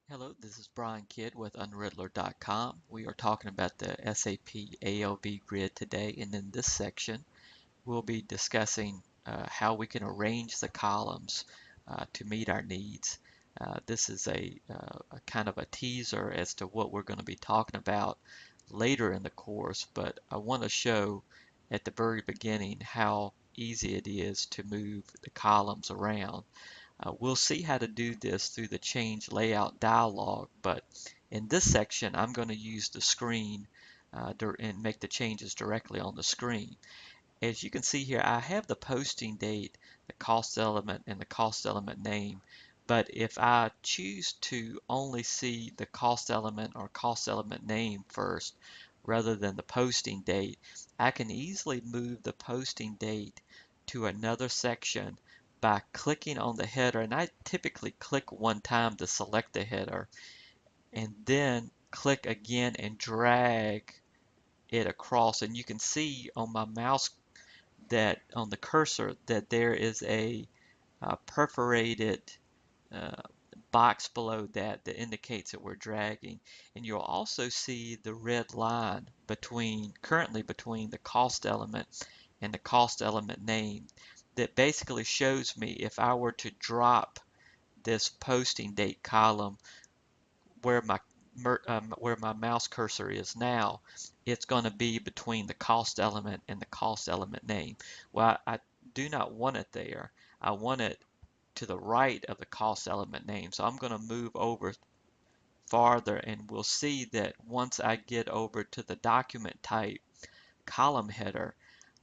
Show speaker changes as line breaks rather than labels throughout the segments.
Hello, this is Brian Kidd with unriddler.com. We are talking about the SAP ALV grid today, and in this section, we'll be discussing how we can arrange the columns to meet our needs. This is a kind of a teaser as to what we're going to be talking about later in the course, but I want to show at the very beginning how easy it is to move the columns around. We'll see how to do this through the change layout dialog, but in this section I'm going to use the screen and make the changes directly on the screen. As you can see here, I have the posting date, the cost element, and the cost element name. But if I choose to only see the cost element or cost element name first, rather than the posting date, I can easily move the posting date to another section by clicking on the header. And I typically click one time to select the header, and then click again and drag it across. And you can see on my mouse that on the cursor that there is a perforated uh, box below that that indicates that we're dragging. And you'll also see the red line currently between the cost element and the cost element name that basically shows me if I were to drop this posting date column where my mouse cursor is now, it's going to be between the cost element and the cost element name. Well, I do not want it there. I want it to the right of the cost element name. So I'm going to move over farther, and we'll see that once I get over to the document type column header,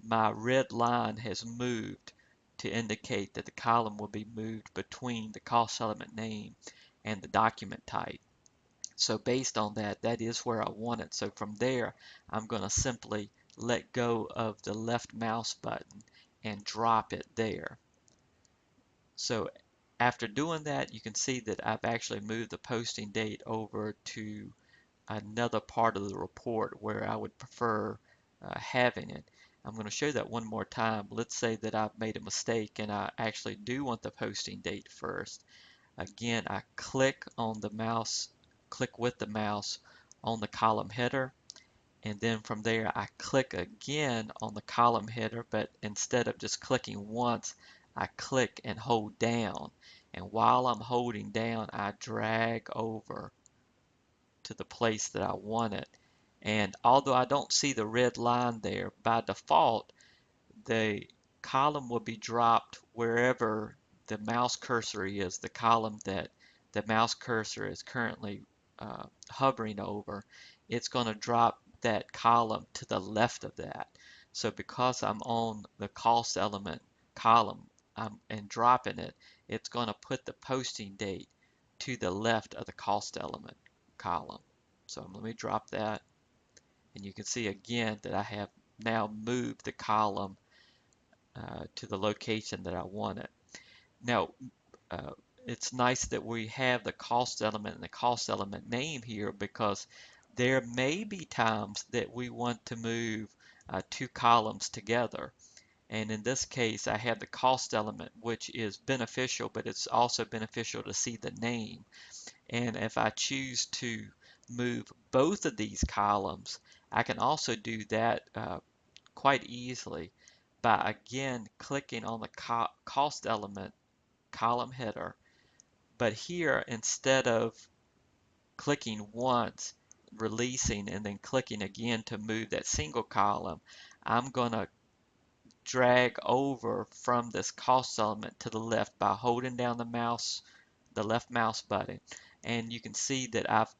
my red line has moved to indicate that the column will be moved between the cost element name and the document type. So based on that, that is where I want it. So from there, I'm going to simply let go of the left mouse button and drop it there. So after doing that, you can see that I've actually moved the posting date over to another part of the report where I would prefer having it. I'm going to show that one more time. Let's say that I've made a mistake and I actually do want the posting date first. Again, I click on the mouse, click with the mouse on the column header, and then from there I click again on the column header, but instead of just clicking once, I click and hold down. And while I'm holding down, I drag over to the place that I want it. And although I don't see the red line there, by default, the column will be dropped wherever the mouse cursor is, the column that the mouse cursor is currently hovering over. It's going to drop that column to the left of that. So because I'm on the cost element column and dropping it, it's going to put the posting date to the left of the cost element column. So let me drop that, and you can see again that I have now moved the column to the location that I want it. Now, uh, it's nice that we have the cost element and the cost element name here, because there may be times that we want to move two columns together. And in this case, I have the cost element, which is beneficial, but it's also beneficial to see the name. And if I choose to move both of these columns, I can also do that quite easily by again clicking on the cost element column header. But here, instead of clicking once, releasing, and then clicking again to move that single column, I'm going to drag over from this cost element to the left by holding down the left mouse button. And you can see that I've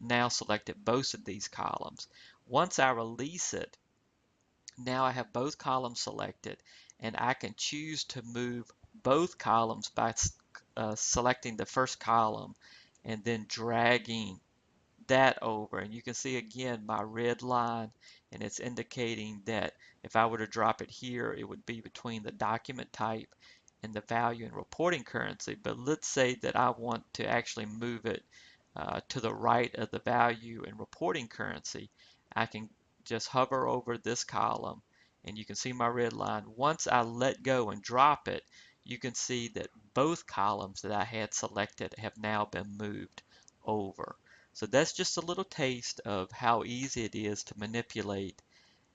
now selected both of these columns. Once I release it, now I have both columns selected, and I can choose to move both columns by selecting the first column and then dragging that over. And you can see again my red line, and it's indicating that if I were to drop it here, it would be between the document type and the value and reporting currency. But let's say that I want to actually move it to the right of the value and reporting currency. I can just hover over this column, and you can see my red line. Once I let go and drop it, you can see that both columns that I had selected have now been moved over. So that's just a little taste of how easy it is to manipulate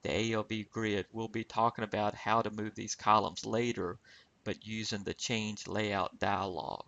the ALV grid. We'll be talking about how to move these columns later, but using the change layout dialog.